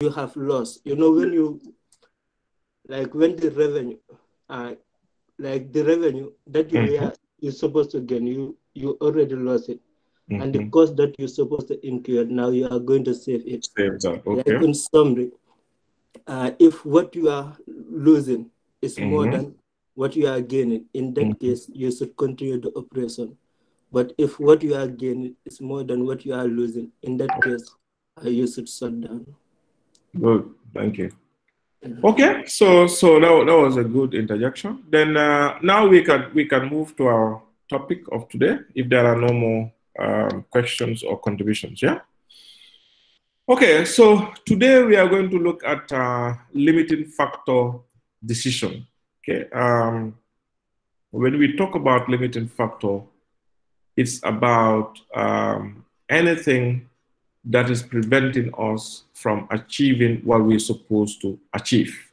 you have lost. You know, when you, like when the revenue, like the revenue that you're supposed to gain, you already lost it. And the cost that you're supposed to incur, now you are going to save it. Save that, Like okay. in summary, if what you are losing is more than what you are gaining, in that case, you should continue the operation. But if what you are gaining is more than what you are losing, in that case, you should shut down. Good, thank you. Okay, so that was a good interjection. Then now we can move to our topic of today. If there are no more questions or contributions, yeah. Okay, so today we are going to look at limiting factor decision. Okay, when we talk about limiting factor, it's about anything that is preventing us from achieving what we're supposed to achieve.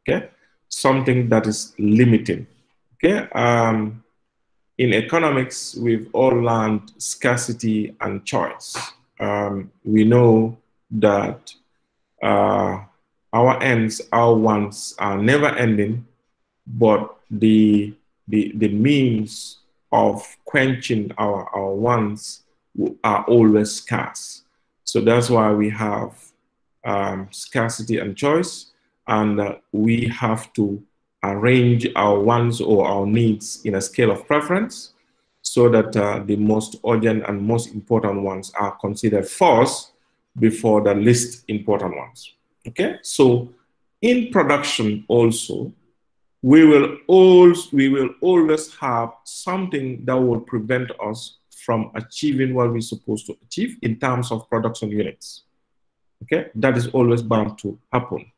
Okay, something that is limiting. Okay, in economics, we've all learned scarcity and choice. We know that our ends, our wants are never ending, but the means of quenching our wants are always scarce. So that's why we have scarcity and choice, and we have to arrange our wants or our needs in a scale of preference so that the most urgent and most important ones are considered first before the least important ones. Okay, so in production also, we will always have something that will prevent us from achieving what we're supposed to achieve in terms of production units. Okay, that is always bound to happen.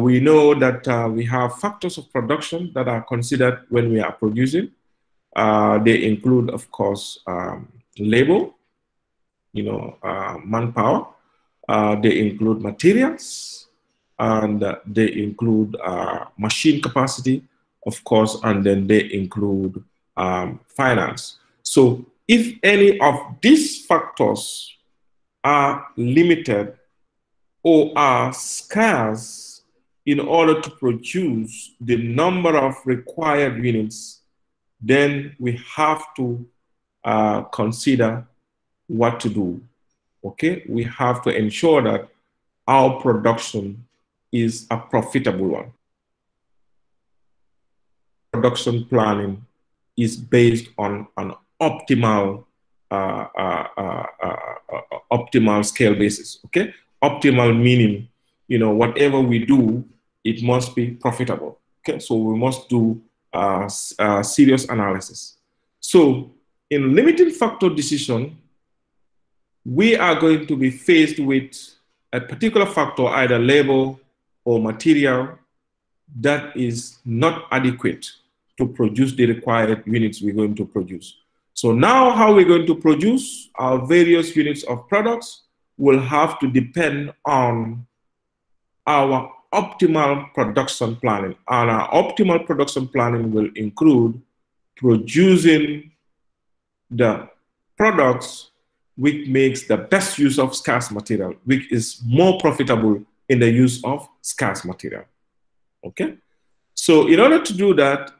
We know that we have factors of production that are considered when we are producing. They include, of course, labor, manpower. They include materials, and they include machine capacity, of course, and then they include finance. So if any of these factors are limited or are scarce in order to produce the number of required units, then we have to consider what to do. Okay, we have to ensure that our production is a profitable one. Production planning is based on an optimal optimal scale basis. Okay, optimal meaning, whatever we do, it must be profitable. Okay, so we must do serious analysis. So in limiting factor decision, we are going to be faced with a particular factor, either labor or material, that is not adequate to produce the required units we're going to produce. So now how we're going to produce our various units of products will have to depend on our optimal production planning. And our optimal production planning will include producing the products which makes the best use of scarce material, which is more profitable in the use of scarce material. Okay? So in order to do that,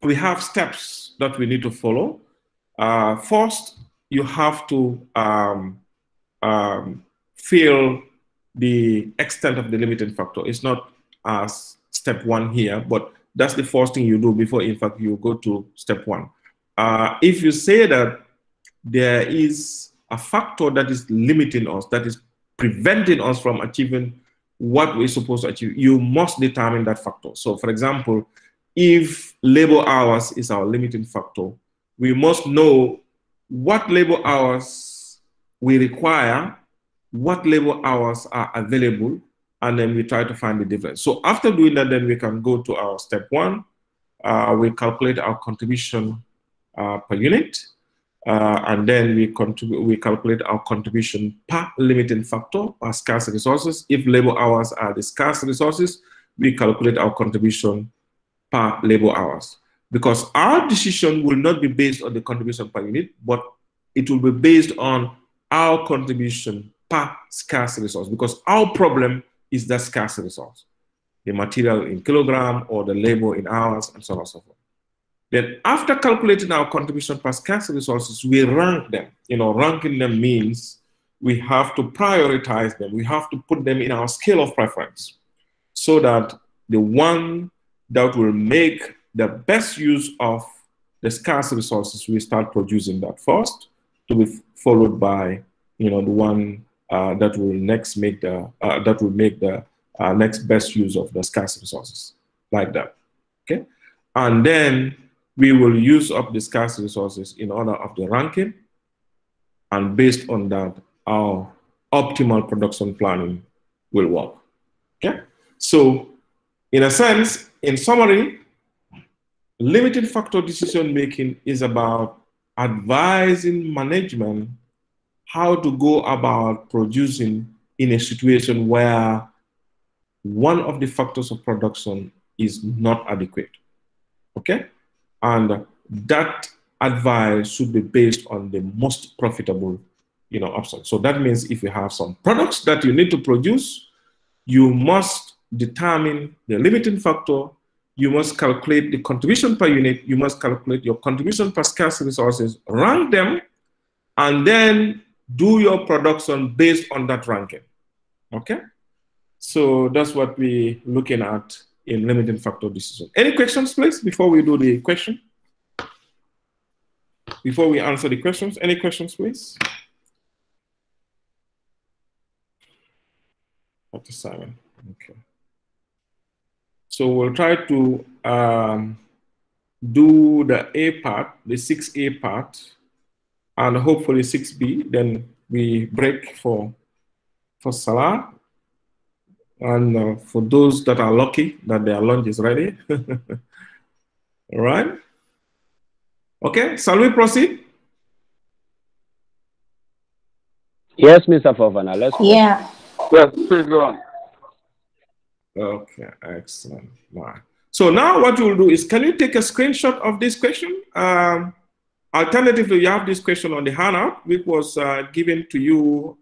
we have steps that we need to follow. First, you have to feel the extent of the limiting factor. It's not as step one here, but that's the first thing you do before, in fact, you go to step one. If you say that there is a factor that is limiting us, that is preventing us from achieving what we're supposed to achieve, you must determine that factor. So for example, if labor hours is our limiting factor, we must know what labor hours we require, what labor hours are available, and then we try to find the difference. So after doing that, then we can go to our step one. We calculate our contribution per unit, and then we calculate our contribution per limiting factor, per scarce resources. If labor hours are the scarce resources, we calculate our contribution per labor hours. Because our decision will not be based on the contribution per unit, but it will be based on our contribution per scarce resource, because our problem is the scarce resource, the material in kilogram or the labor in hours, and so on and so forth. Then after calculating our contribution per scarce resources, we rank them. You know, ranking them means we have to prioritize them. We have to put them in our scale of preference so that the one that will make the best use of the scarce resources, we start producing that first, to be followed by, you know, the one that will next make the next best use of the scarce resources, like that. Okay, and then we will use up the scarce resources in order of the ranking, and based on that, our optimal production planning will work. Okay, so in a sense, in summary, limiting factor decision making is about advising management how to go about producing in a situation where one of the factors of production is not adequate. Okay? And that advice should be based on the most profitable, you know, option. So that means if you have some products that you need to produce, you must determine the limiting factor, you must calculate the contribution per unit, you must calculate your contribution per scarce resources, rank them, and then do your production based on that ranking. Okay? So that's what we're looking at in limiting factor decision. Any questions, please, before we do the question? Before we answer the questions, any questions, please? Dr. Simon, okay. So we'll try to do the A part, the 6A part, and hopefully 6B, then we break for Salah. And for those that are lucky that their lunch is ready. All right. Okay, shall we proceed? Yes, Mr. Fofana, let's go. Yeah. Yes, please go on. Okay, excellent. Right. So now what we'll do is, can you take a screenshot of this question? Alternatively, you have this question on the handout, which was given to you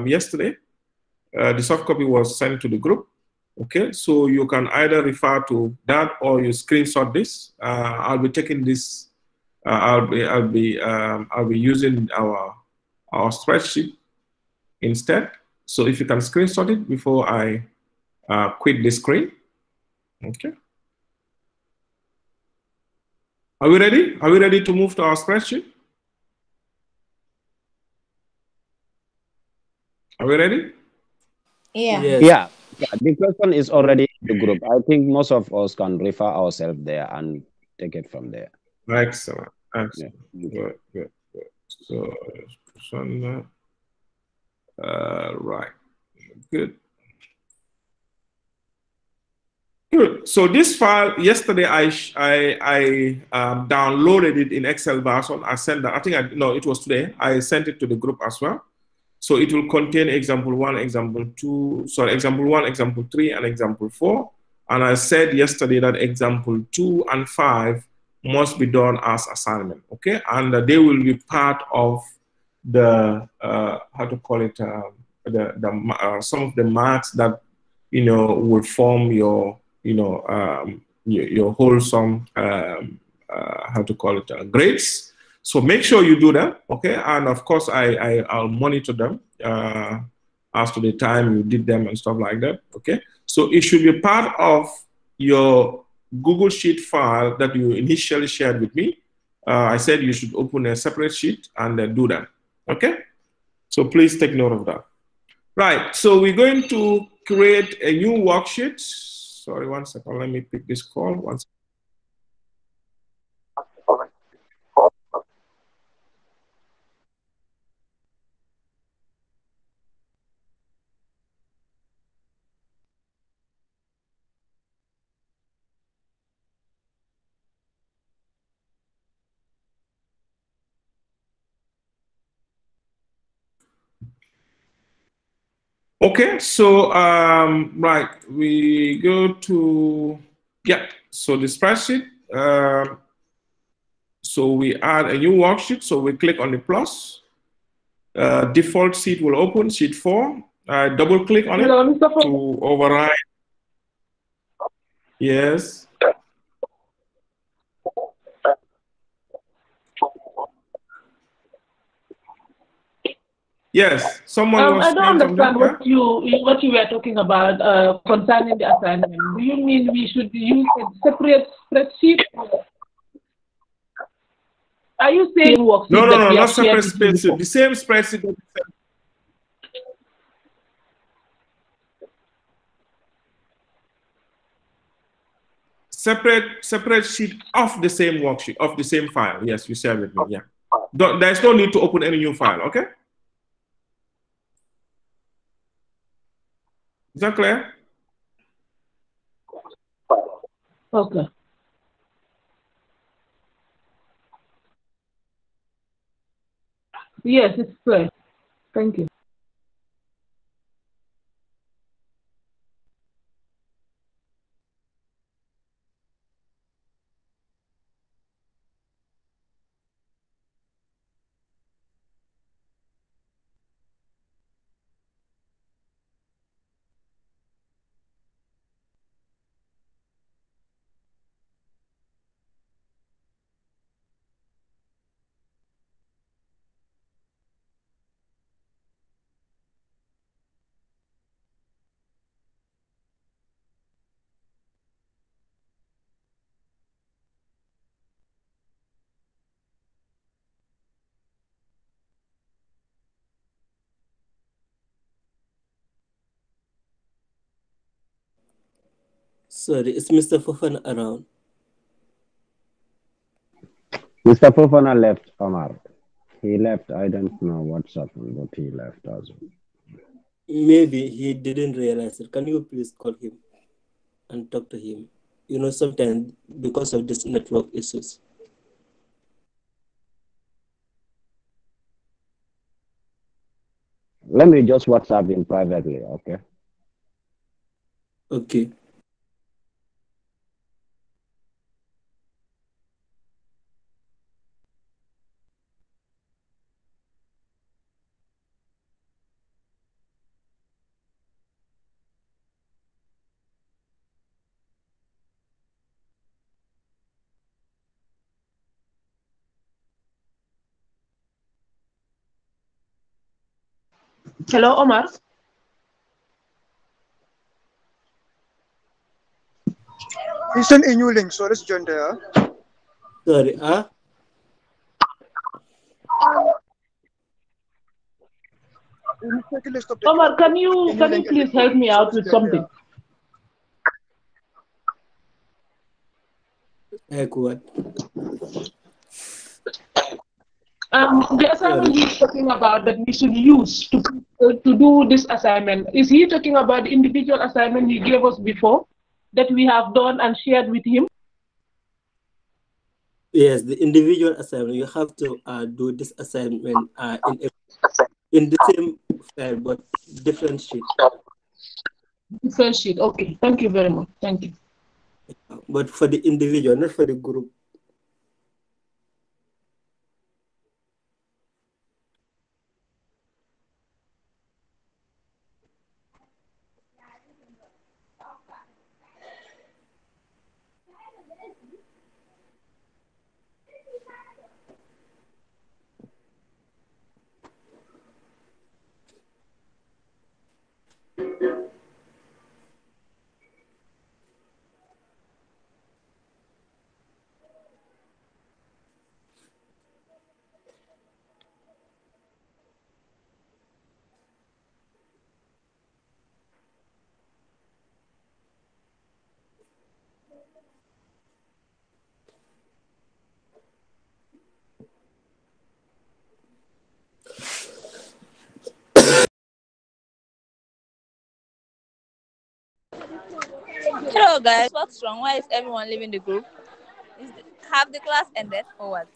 yesterday. The soft copy was sent to the group. Okay, so you can either refer to that or you screenshot this. I'll be taking this. I'll be using our spreadsheet instead. So if you can screenshot it before I quit the screen. Okay. Are we ready? Are we ready to move to our spreadsheet? Are we ready? Yeah. Yes. Yeah. The question is already in the group. I think most of us can refer ourselves there and take it from there. Excellent. Excellent. Yeah. Good. So, right. Good. Good. So this file, yesterday I downloaded it in Excel version. I sent that. It was today. I sent it to the group as well. So it will contain example 1, example 2, sorry, example 1, example 3, and example 4. And I said yesterday that example 2 and 5 must be done as assignment, okay? And they will be part of the, how to call it, some of the marks that, will form your, your wholesome, how to call it, grades. So make sure you do that, okay? And of course, I'll monitor them as to the time you did them and stuff like that, okay? So it should be part of your Google Sheet file that you initially shared with me. I said you should open a separate sheet and then do that, okay? So please take note of that. Right, so we're going to create a new worksheet. Sorry, one second, let me pick this call. One second. Okay, so right, we go to, so the spreadsheet. So we add a new worksheet, so we click on the plus. default sheet will open, sheet 4. Double click on it to override. Yes. Yes, someone was I don't understand what you were talking about concerning the assignment. Do you mean we should use a separate spreadsheet? Are you saying worksheet? No, not separate spreadsheet. The same spreadsheet. Separate sheet of the same worksheet, of the same file. Yes, you share with me. Yeah. There's no need to open any new file, okay? Is that clear? Okay. Yes, it's clear. Thank you. Sorry, is Mr. Fofana around? Mr. Fofana left, Omar. He left. I don't know what's happened, but he left as well. Maybe he didn't realize it. Can you please call him and talk to him? You know, sometimes because of this network issues. Let me just WhatsApp him privately, okay? Okay. Hello, Omar. He sent a new link, so let's join there. Sorry, Omar, can you please help me out with something? Like what? The assignment he's talking about that we should use to do this assignment, is he talking about the individual assignment he gave us before that we have done and shared with him? Yes, the individual assignment. You have to do this assignment in the same file but different sheet. Different sheet. Okay. Thank you very much. Thank you. But for the individual, not for the group. Hello guys, what's wrong? Why is everyone leaving the group? Have the class ended or what?